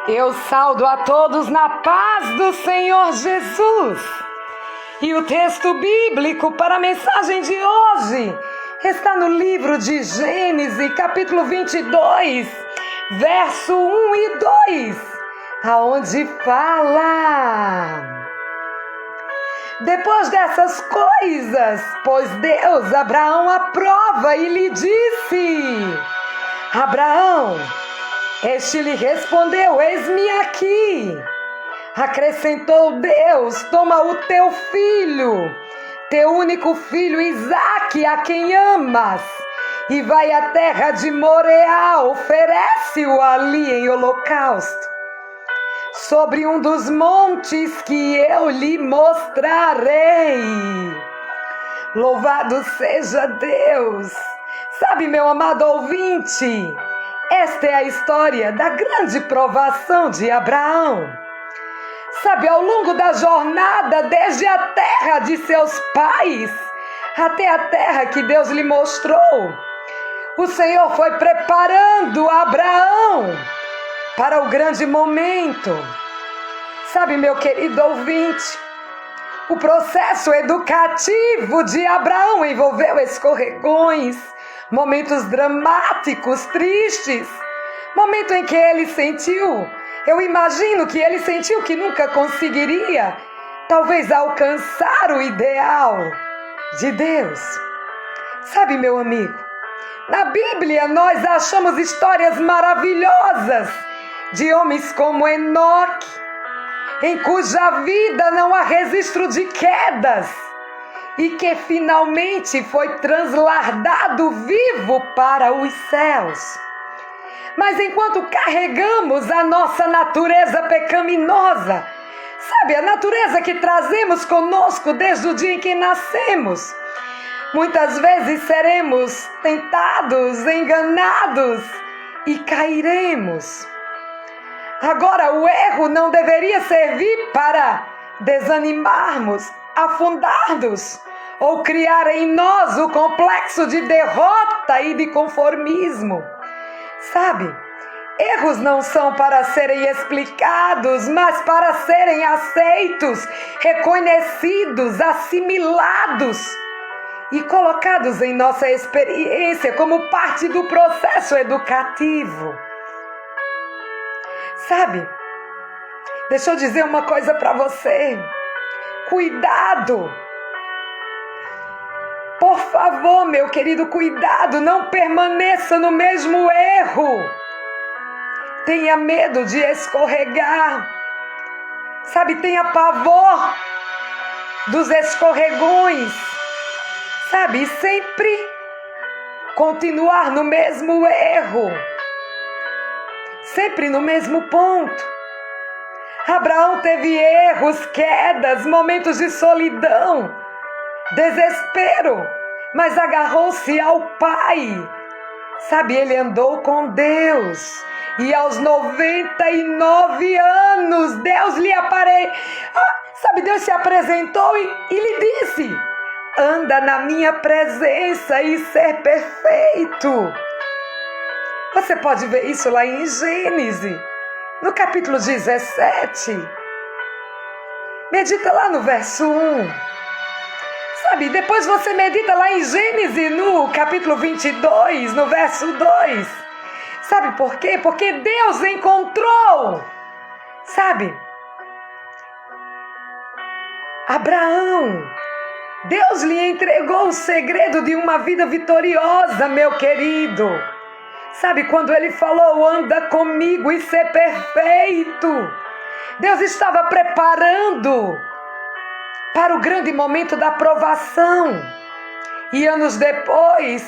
Eu saudo a todos na paz do Senhor Jesus. E o texto bíblico para a mensagem de hoje está no livro de Gênesis, capítulo 22, verso 1 e 2, aonde fala: depois dessas coisas, pôs Deus Abraão à prova e lhe disse: Abraão. Este lhe respondeu: eis-me aqui. Acrescentou Deus: toma o teu filho, teu único filho Isaque, a quem amas, e vai à terra de Moreá, oferece-o ali em holocausto, sobre um dos montes que eu lhe mostrarei. Louvado seja Deus! Sabe, meu amado ouvinte, esta é a história da grande provação de Abraão. Sabe, ao longo da jornada, desde a terra de seus pais até a terra que Deus lhe mostrou, o Senhor foi preparando Abraão para o grande momento. Sabe, meu querido ouvinte, o processo educativo de Abraão envolveu escorregões, momentos dramáticos, tristes, momento em que ele sentiu, eu imagino que ele sentiu que nunca conseguiria, talvez, alcançar o ideal de Deus. Sabe, meu amigo, na Bíblia nós achamos histórias maravilhosas de homens como Enoque, em cuja vida não há registro de quedas, e que finalmente foi transladado vivo para os céus. Mas enquanto carregamos a nossa natureza pecaminosa, sabe, a natureza que trazemos conosco desde o dia em que nascemos, muitas vezes seremos tentados, enganados e cairemos. Agora, o erro não deveria servir para desanimarmos, afundar-nos ou criar em nós o complexo de derrota e de conformismo. Sabe, erros não são para serem explicados, mas para serem aceitos, reconhecidos, assimilados e colocados em nossa experiência como parte do processo educativo. Sabe, deixa eu dizer uma coisa para você. Cuidado! Por favor, meu querido, cuidado, não permaneça no mesmo erro. Tenha medo de escorregar. Sabe, tenha pavor dos escorregões. Sabe, e sempre continuar no mesmo erro. Sempre no mesmo ponto. Abraão teve erros, quedas, momentos de solidão, desespero, mas agarrou-se ao Pai. Sabe, ele andou com Deus. E aos 99 anos, Deus lhe Deus se apresentou e lhe disse: anda na minha presença e ser perfeito. Você pode ver isso lá em Gênesis, no capítulo 17. Medita lá no verso 1. Sabe, depois você medita lá em Gênesis, no capítulo 22, no verso 2. Sabe por quê? Porque Deus encontrou, sabe, Abraão. Deus lhe entregou o segredo de uma vida vitoriosa, meu querido. Sabe, quando ele falou: anda comigo e ser perfeito, Deus estava preparando para o grande momento da provação. E anos depois,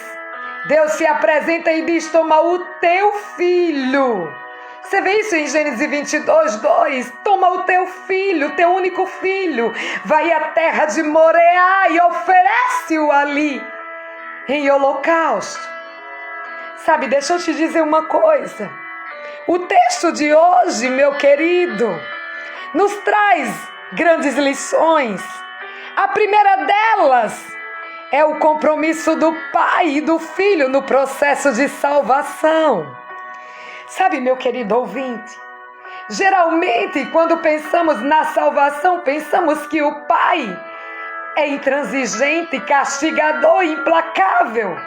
Deus se apresenta e diz: toma o teu filho. Você vê isso em Gênesis 22, 2. Toma o teu filho, teu único filho, vai à terra de Moreá e oferece-o ali em holocausto. Sabe, deixa eu te dizer uma coisa. O texto de hoje, meu querido, nos traz grandes lições. A primeira delas é o compromisso do pai e do filho no processo de salvação. Sabe, meu querido ouvinte, Geralmente, quando pensamos na salvação, pensamos que o Pai é intransigente, castigador, implacável.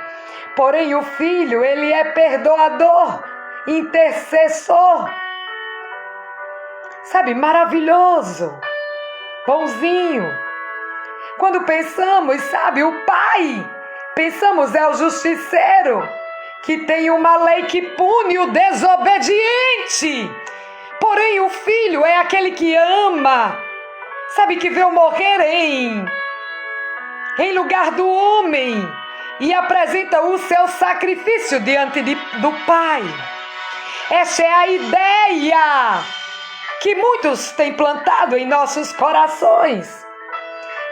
Porém, o Filho, ele é perdoador, intercessor. Sabe, maravilhoso, bonzinho. Quando pensamos, sabe, o Pai, pensamos é o justiceiro, que tem uma lei que pune o desobediente. Porém, o Filho é aquele que ama, sabe, que veio morrer em lugar do homem e apresenta o seu sacrifício diante do Pai. Essa é a ideia que muitos têm plantado em nossos corações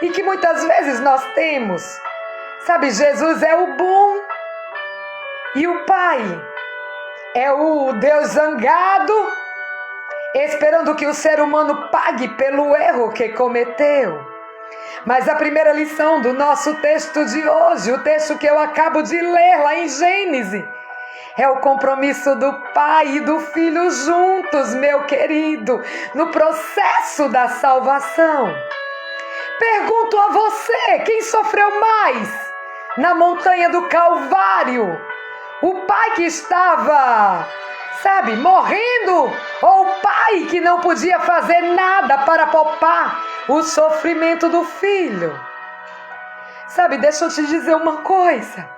e que muitas vezes nós temos. Sabe, Jesus é o bom e o Pai é o Deus zangado, esperando que o ser humano pague pelo erro que cometeu. Mas a primeira lição do nosso texto de hoje, o texto que eu acabo de ler lá em Gênesis, é o compromisso do Pai e do Filho juntos, meu querido, no processo da salvação. Pergunto a você, quem sofreu mais na montanha do Calvário? O pai que estava, sabe, morrendo, ou o pai que não podia fazer nada para poupar o sofrimento do filho? Sabe, deixa eu te dizer uma coisa.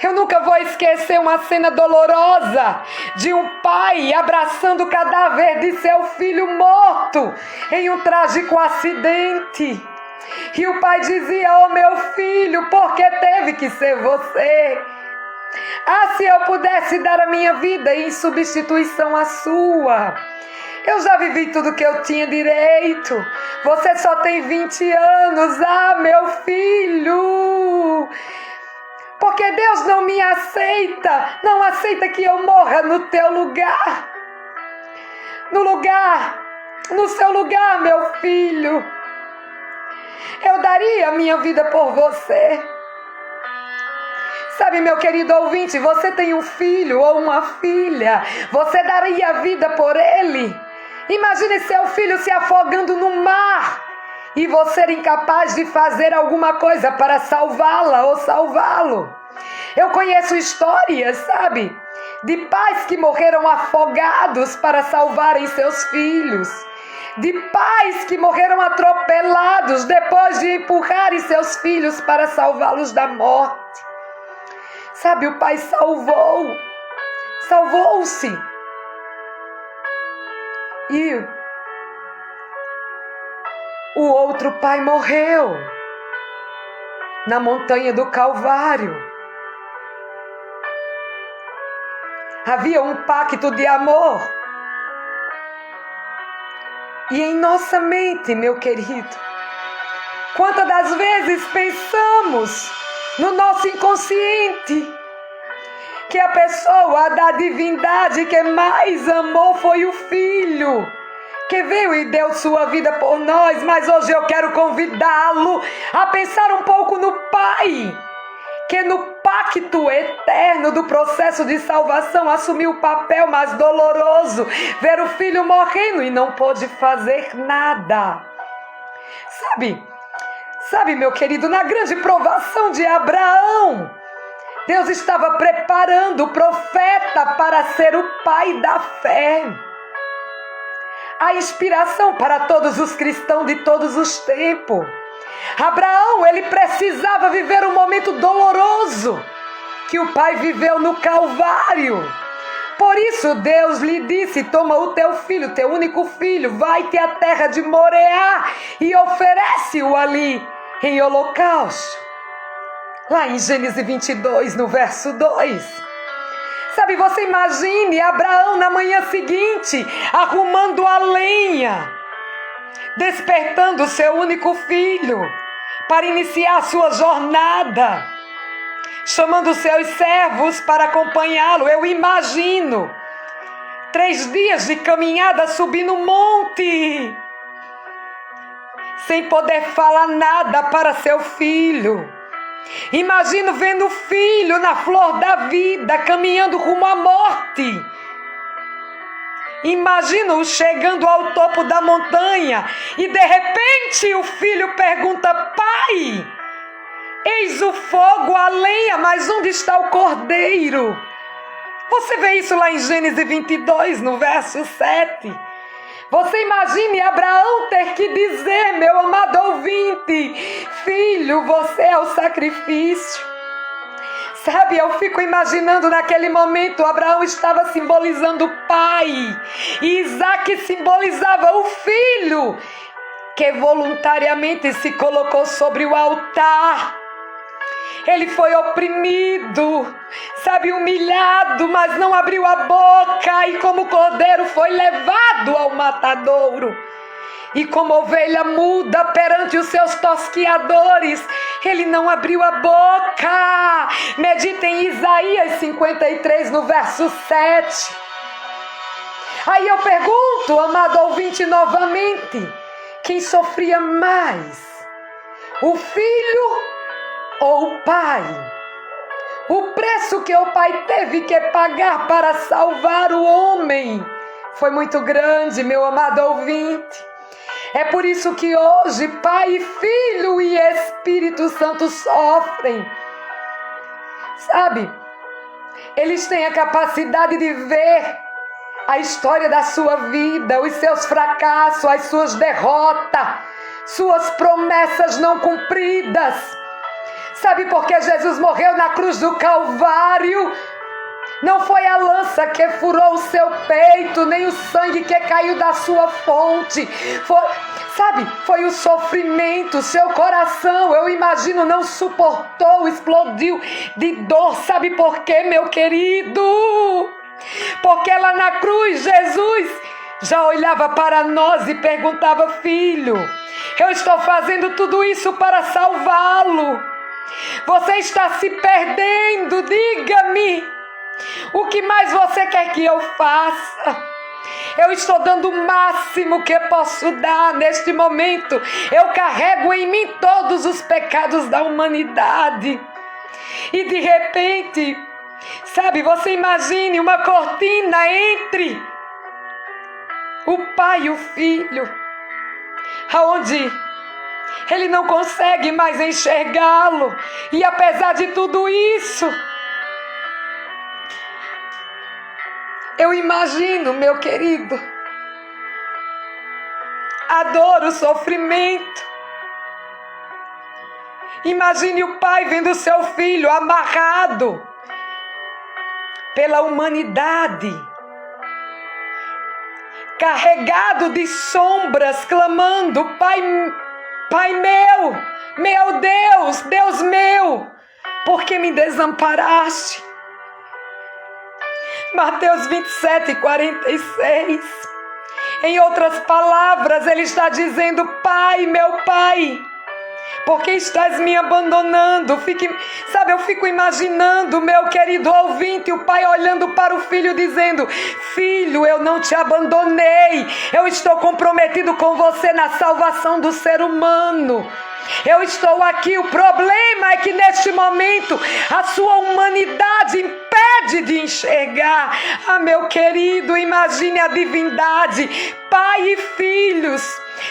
Eu nunca vou esquecer uma cena dolorosa de um pai abraçando o cadáver de seu filho morto em um trágico acidente. E o pai dizia: "Oh, meu filho, por que teve que ser você? Ah, se eu pudesse dar a minha vida em substituição à sua. Eu já vivi tudo que eu tinha direito. Você só tem 20 anos. Ah, meu filho, porque Deus não me aceita. Não aceita que eu morra no teu lugar. No seu lugar, meu filho. Eu daria a minha vida por você." Sabe, meu querido ouvinte, você tem um filho ou uma filha, você daria a vida por ele? Imagine seu filho se afogando no mar e você ser incapaz de fazer alguma coisa para salvá-la ou salvá-lo. Eu conheço histórias, sabe, de pais que morreram afogados para salvarem seus filhos, de pais que morreram atropelados depois de empurrarem seus filhos para salvá-los da morte. Sabe, o pai salvou-se. E o outro pai morreu na montanha do Calvário. Havia um pacto de amor. E em nossa mente, meu querido, quantas das vezes pensamos no nosso inconsciente que a pessoa da divindade que mais amou foi o Filho, que veio e deu sua vida por nós. Mas hoje eu quero convidá-lo a pensar um pouco no Pai, que no pacto eterno do processo de salvação assumiu o papel mais doloroso, ver o filho morrendo e não pôde fazer nada. Sabe, meu querido, na grande provação de Abraão, Deus estava preparando o profeta para ser o pai da fé. A inspiração para todos os cristãos de todos os tempos. Abraão, ele precisava viver um momento doloroso que o pai viveu no Calvário. Por isso Deus lhe disse: toma o teu filho, teu único filho, vai-te à terra de Moreá e oferece-o ali em holocausto. Lá em Gênesis 22, no verso 2. Sabe, você imagine Abraão na manhã seguinte, arrumando a lenha, despertando o seu único filho para iniciar a sua jornada, chamando seus servos para acompanhá-lo. Eu imagino 3 dias de caminhada subindo um monte, sem poder falar nada para seu filho. Imagino vendo o filho na flor da vida, caminhando rumo à morte. Imagino-o chegando ao topo da montanha e de repente o filho pergunta: pai, eis o fogo, a lenha, mas onde está o cordeiro? Você vê isso lá em Gênesis 22, no verso 7. Você imagine Abraão ter que dizer, meu amado ouvinte: filho, você é o sacrifício. Sabe, eu fico imaginando naquele momento, Abraão estava simbolizando o pai, e Isaac simbolizava o filho, que voluntariamente se colocou sobre o altar. Ele foi oprimido, sabe, humilhado, mas não abriu a boca, e como cordeiro foi levado ao matadouro. E como ovelha muda perante os seus tosquiadores, ele não abriu a boca. Medita em Isaías 53, no verso 7. Aí eu pergunto, amado ouvinte, novamente: quem sofria mais? O filho ou o pai? O preço que o pai teve que pagar para salvar o homem foi muito grande, meu amado ouvinte. É por isso que hoje Pai, Filho e Espírito Santo sofrem. Sabe, eles têm a capacidade de ver a história da sua vida, os seus fracassos, as suas derrotas, suas promessas não cumpridas. Sabe por que Jesus morreu na cruz do Calvário? Não foi a lança que furou o seu peito, nem o sangue que caiu da sua fonte. Foi o sofrimento. Seu coração, eu imagino, não suportou, explodiu de dor. Sabe por quê, meu querido? Porque lá na cruz, Jesus já olhava para nós e perguntava: filho, eu estou fazendo tudo isso para salvá-lo. Você está se perdendo, diga-me. O que mais você quer que eu faça? Eu estou dando o máximo que posso dar neste momento. Eu carrego em mim todos os pecados da humanidade. E de repente, sabe, você imagine uma cortina entre o pai e o filho, aonde ele não consegue mais enxergá-lo. E apesar de tudo isso, eu imagino, meu querido, a dor, o sofrimento. Imagine o pai vendo seu filho amarrado pela humanidade, carregado de sombras, clamando: Pai meu Deus, Deus meu, por que me desamparaste? Mateus 27, 46. Em outras palavras, ele está dizendo: Pai, meu Pai, por que estás me abandonando? Eu fico imaginando, meu querido ouvinte, o pai olhando para o filho dizendo: filho, eu não te abandonei, eu estou comprometido com você na salvação do ser humano. Eu estou aqui. O problema é que neste momento a sua humanidade impede de enxergar. Meu querido, imagine a divindade, pai e filhos,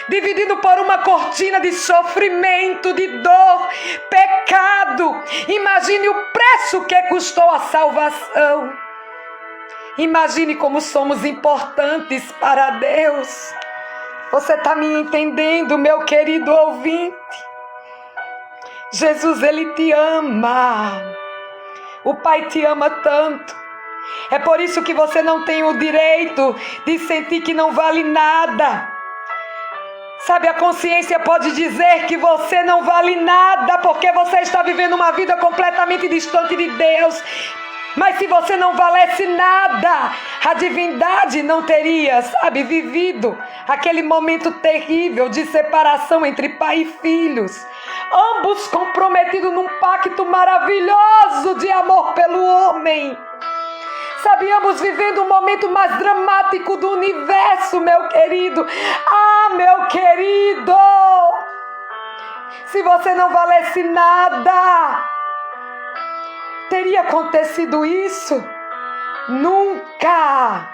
dividido por uma cortina de sofrimento, de dor, pecado. Imagine o preço que custou a salvação. Imagine como somos importantes para Deus. Você está me entendendo, meu querido ouvinte? Jesus, ele te ama. O Pai te ama tanto. É por isso que você não tem o direito de sentir que não vale nada. Sabe, a consciência pode dizer que você não vale nada porque você está vivendo uma vida completamente distante de Deus. Mas se você não valesse nada, a divindade não teria, vivido aquele momento terrível de separação entre pai e filhos. Ambos comprometidos num pacto maravilhoso de amor pelo homem. Ambos vivendo o momento mais dramático do universo, meu querido. Meu querido, se você não valesse nada, teria acontecido isso? Nunca!